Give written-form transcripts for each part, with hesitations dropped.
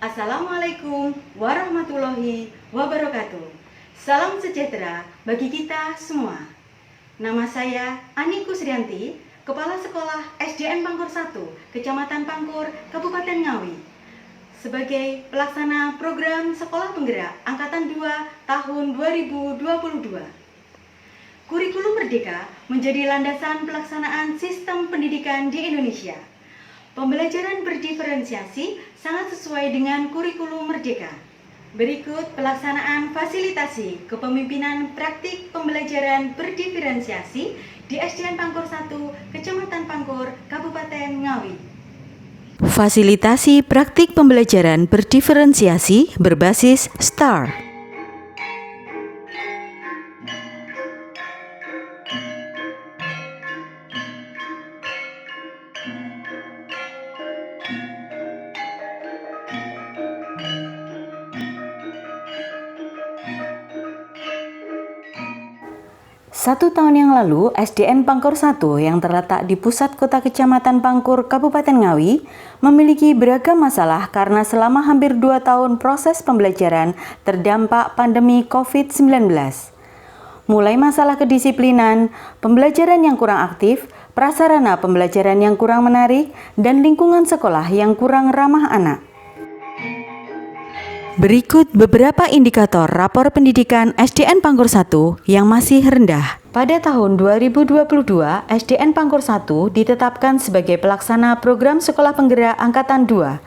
Assalamualaikum warahmatullahi wabarakatuh. Salam sejahtera bagi kita semua. Nama saya Ani Kusrianti, Kepala Sekolah SDN Pangkur 1, Kecamatan Pangkur, Kabupaten Ngawi, sebagai pelaksana program Sekolah Penggerak Angkatan 2 tahun 2022. Kurikulum Merdeka menjadi landasan pelaksanaan sistem pendidikan di Indonesia. Pembelajaran berdiferensiasi sangat sesuai dengan kurikulum Merdeka. Berikut pelaksanaan fasilitasi kepemimpinan praktik pembelajaran berdiferensiasi di SDN Pangkur 1, Kecamatan Pangkur, Kabupaten Ngawi. Fasilitasi praktik pembelajaran berdiferensiasi berbasis STAR. Satu tahun yang lalu, SDN Pangkur 1 yang terletak di pusat kota Kecamatan Pangkur, Kabupaten Ngawi, memiliki beragam masalah karena selama hampir 2 tahun proses pembelajaran terdampak pandemi COVID-19. Mulai masalah kedisiplinan, pembelajaran yang kurang aktif, prasarana pembelajaran yang kurang menarik, dan lingkungan sekolah yang kurang ramah anak. Berikut beberapa indikator rapor pendidikan SDN Pangkur 1 yang masih rendah. Pada tahun 2022, SDN Pangkur 1 ditetapkan sebagai pelaksana program Sekolah Penggerak Angkatan 2,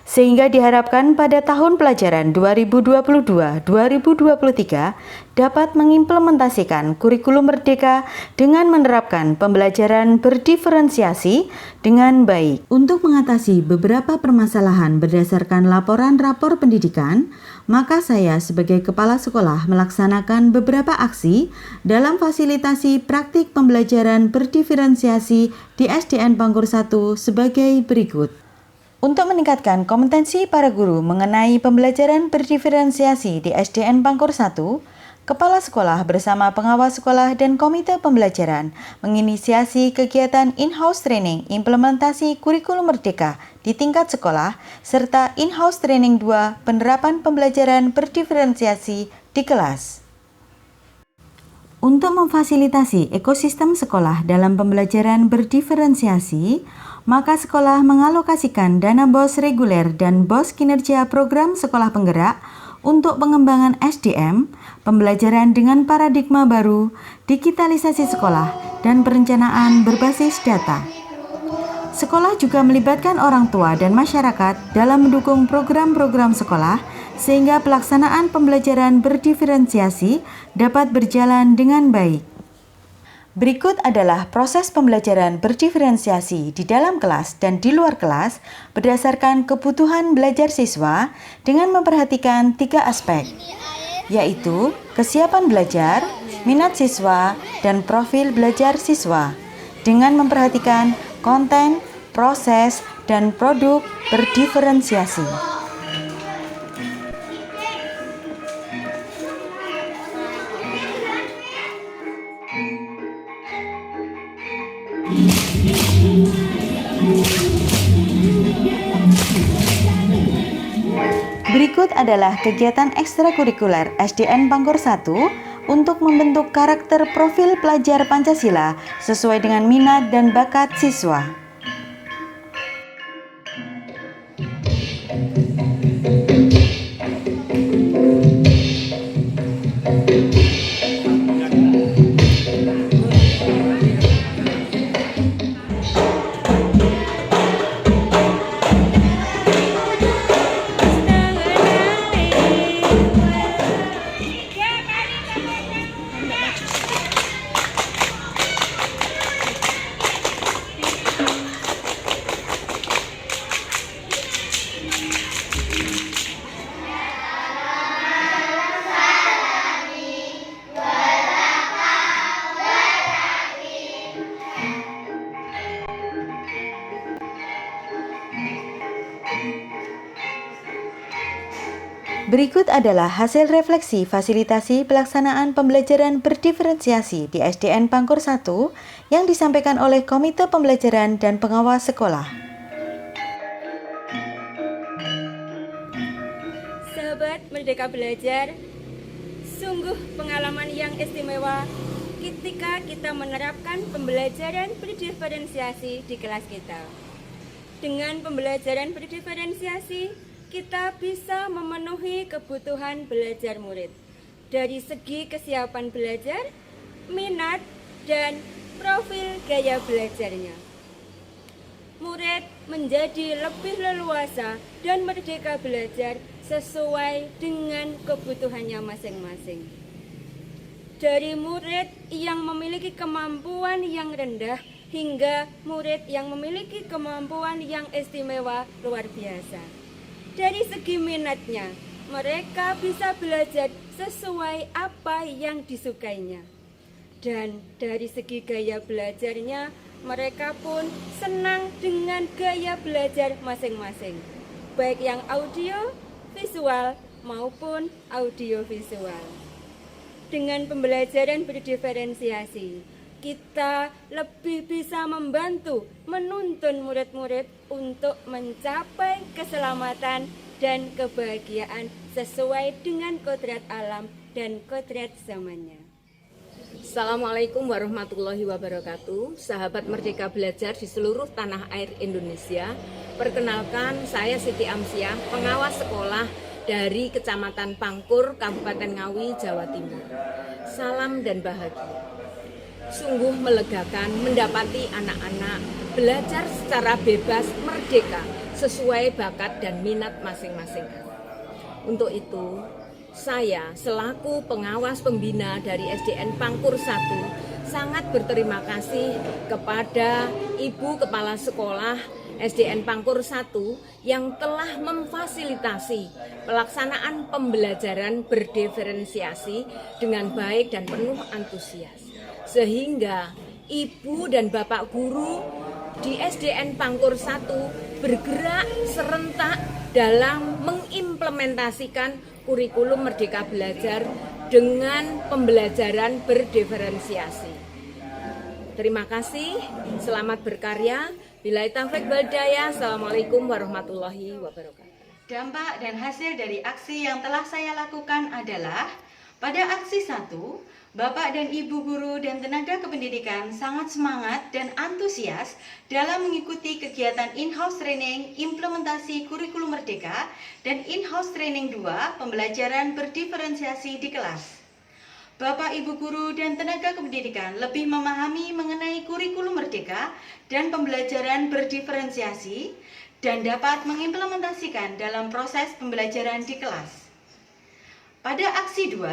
sehingga diharapkan pada tahun pelajaran 2022-2023 dapat mengimplementasikan kurikulum Merdeka dengan menerapkan pembelajaran berdiferensiasi dengan baik. Untuk mengatasi beberapa permasalahan berdasarkan laporan rapor pendidikan, maka saya sebagai kepala sekolah melaksanakan beberapa aksi dalam fasilitasi praktik pembelajaran berdiferensiasi di SDN Pangkur 1 sebagai berikut. Untuk meningkatkan kompetensi para guru mengenai pembelajaran berdiferensiasi di SDN Pangkur 1, Kepala Sekolah bersama pengawas sekolah dan komite pembelajaran menginisiasi kegiatan in-house training implementasi kurikulum Merdeka di tingkat sekolah serta in-house training 2 penerapan pembelajaran berdiferensiasi di kelas. Untuk memfasilitasi ekosistem sekolah dalam pembelajaran berdiferensiasi, maka sekolah mengalokasikan dana BOS reguler dan BOS kinerja program Sekolah Penggerak untuk pengembangan SDM, pembelajaran dengan paradigma baru, digitalisasi sekolah, dan perencanaan berbasis data. Sekolah juga melibatkan orang tua dan masyarakat dalam mendukung program-program sekolah sehingga pelaksanaan pembelajaran berdiferensiasi dapat berjalan dengan baik. Berikut adalah proses pembelajaran berdiferensiasi di dalam kelas dan di luar kelas berdasarkan kebutuhan belajar siswa dengan memperhatikan 3 aspek, yaitu kesiapan belajar, minat siswa, dan profil belajar siswa, dengan memperhatikan konten, proses, dan produk berdiferensiasi. Berikut adalah kegiatan ekstrakurikuler SDN Pangkur 1 untuk membentuk karakter profil pelajar Pancasila sesuai dengan minat dan bakat siswa. Berikut adalah hasil refleksi fasilitasi pelaksanaan pembelajaran berdiferensiasi di SDN Pangkur 1 yang disampaikan oleh Komite Pembelajaran dan Pengawas Sekolah. Sahabat Merdeka Belajar, sungguh pengalaman yang istimewa ketika kita menerapkan pembelajaran berdiferensiasi di kelas kita. Dengan pembelajaran berdiferensiasi, kita bisa memenuhi kebutuhan belajar murid dari segi kesiapan belajar, minat, dan profil gaya belajarnya. Murid menjadi lebih leluasa dan merdeka belajar sesuai dengan kebutuhannya masing-masing. Dari murid yang memiliki kemampuan yang rendah hingga murid yang memiliki kemampuan yang istimewa luar biasa. Dari segi minatnya, mereka bisa belajar sesuai apa yang disukainya. Dan dari segi gaya belajarnya, mereka pun senang dengan gaya belajar masing-masing, baik yang audio, visual, maupun audiovisual. Dengan pembelajaran berdiferensiasi, kita lebih bisa membantu menuntun murid-murid untuk mencapai keselamatan dan kebahagiaan sesuai dengan kodrat alam dan kodrat zamannya. Assalamualaikum warahmatullahi wabarakatuh. Sahabat Merdeka Belajar di seluruh tanah air Indonesia. Perkenalkan, saya Siti Amsiah, pengawas sekolah dari Kecamatan Pangkur, Kabupaten Ngawi, Jawa Timur. Salam dan bahagia. Sungguh melegakan mendapati anak-anak belajar secara bebas, merdeka, sesuai bakat dan minat masing-masing. Untuk itu, saya selaku pengawas pembina dari SDN Pangkur 1 sangat berterima kasih kepada Ibu Kepala Sekolah SDN Pangkur 1 yang telah memfasilitasi pelaksanaan pembelajaran berdiferensiasi dengan baik dan penuh antusias. Sehingga Ibu dan Bapak Guru di SDN Pangkur 1 bergerak serentak dalam mengimplementasikan kurikulum Merdeka Belajar dengan pembelajaran berdiferensiasi. Terima kasih, selamat berkarya. Billahi taufiq wal hidayah. Assalamualaikum warahmatullahi wabarakatuh. Dampak dan hasil dari aksi yang telah saya lakukan adalah pada aksi 1, Bapak dan Ibu guru dan tenaga kependidikan sangat semangat dan antusias dalam mengikuti kegiatan in-house training implementasi kurikulum merdeka dan in-house training 2 pembelajaran berdiferensiasi di kelas. Bapak, Ibu guru dan tenaga kependidikan lebih memahami mengenai kurikulum merdeka dan pembelajaran berdiferensiasi dan dapat mengimplementasikan dalam proses pembelajaran di kelas. Pada aksi 2,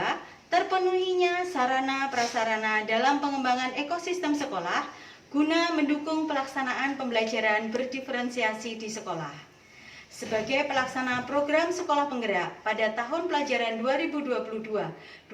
terpenuhinya sarana-prasarana dalam pengembangan ekosistem sekolah guna mendukung pelaksanaan pembelajaran berdiferensiasi di sekolah. Sebagai pelaksana program sekolah penggerak pada tahun pelajaran 2022-2023,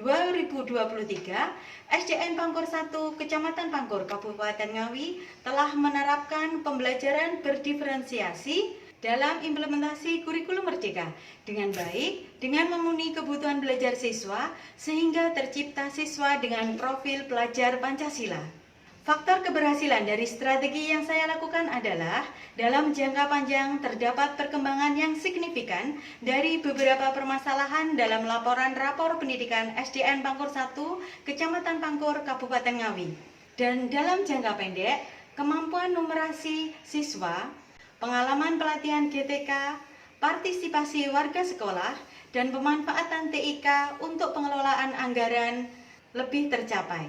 SDN Pangkur 1 Kecamatan Pangkur, Kabupaten Ngawi telah menerapkan pembelajaran berdiferensiasi dalam implementasi kurikulum merdeka dengan baik, dengan memenuhi kebutuhan belajar siswa, sehingga tercipta siswa dengan profil pelajar Pancasila. Faktor keberhasilan dari strategi yang saya lakukan adalah dalam jangka panjang terdapat perkembangan yang signifikan dari beberapa permasalahan dalam laporan rapor pendidikan SDN Pangkur 1, Kecamatan Pangkur, Kabupaten Ngawi. Dan dalam jangka pendek, kemampuan numerasi siswa, pengalaman pelatihan GTK, partisipasi warga sekolah, dan pemanfaatan TIK untuk pengelolaan anggaran lebih tercapai.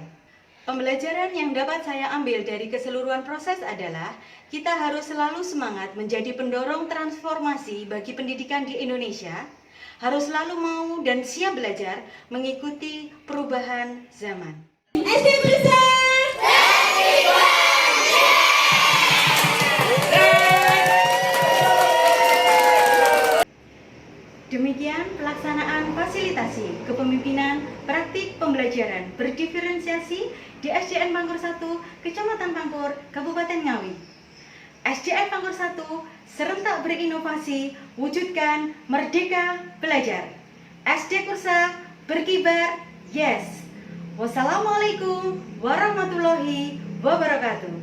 Pembelajaran yang dapat saya ambil dari keseluruhan proses adalah kita harus selalu semangat menjadi pendorong transformasi bagi pendidikan di Indonesia, harus selalu mau dan siap belajar mengikuti perubahan zaman. Demikian pelaksanaan fasilitasi kepemimpinan praktik pembelajaran berdiferensiasi di SDN Pangkur 1, Kecamatan Pangkur, Kabupaten Ngawi. SDN Pangkur 1 serentak berinovasi, wujudkan Merdeka Belajar. SD Kursa berkibar, yes. Wassalamualaikum warahmatullahi wabarakatuh.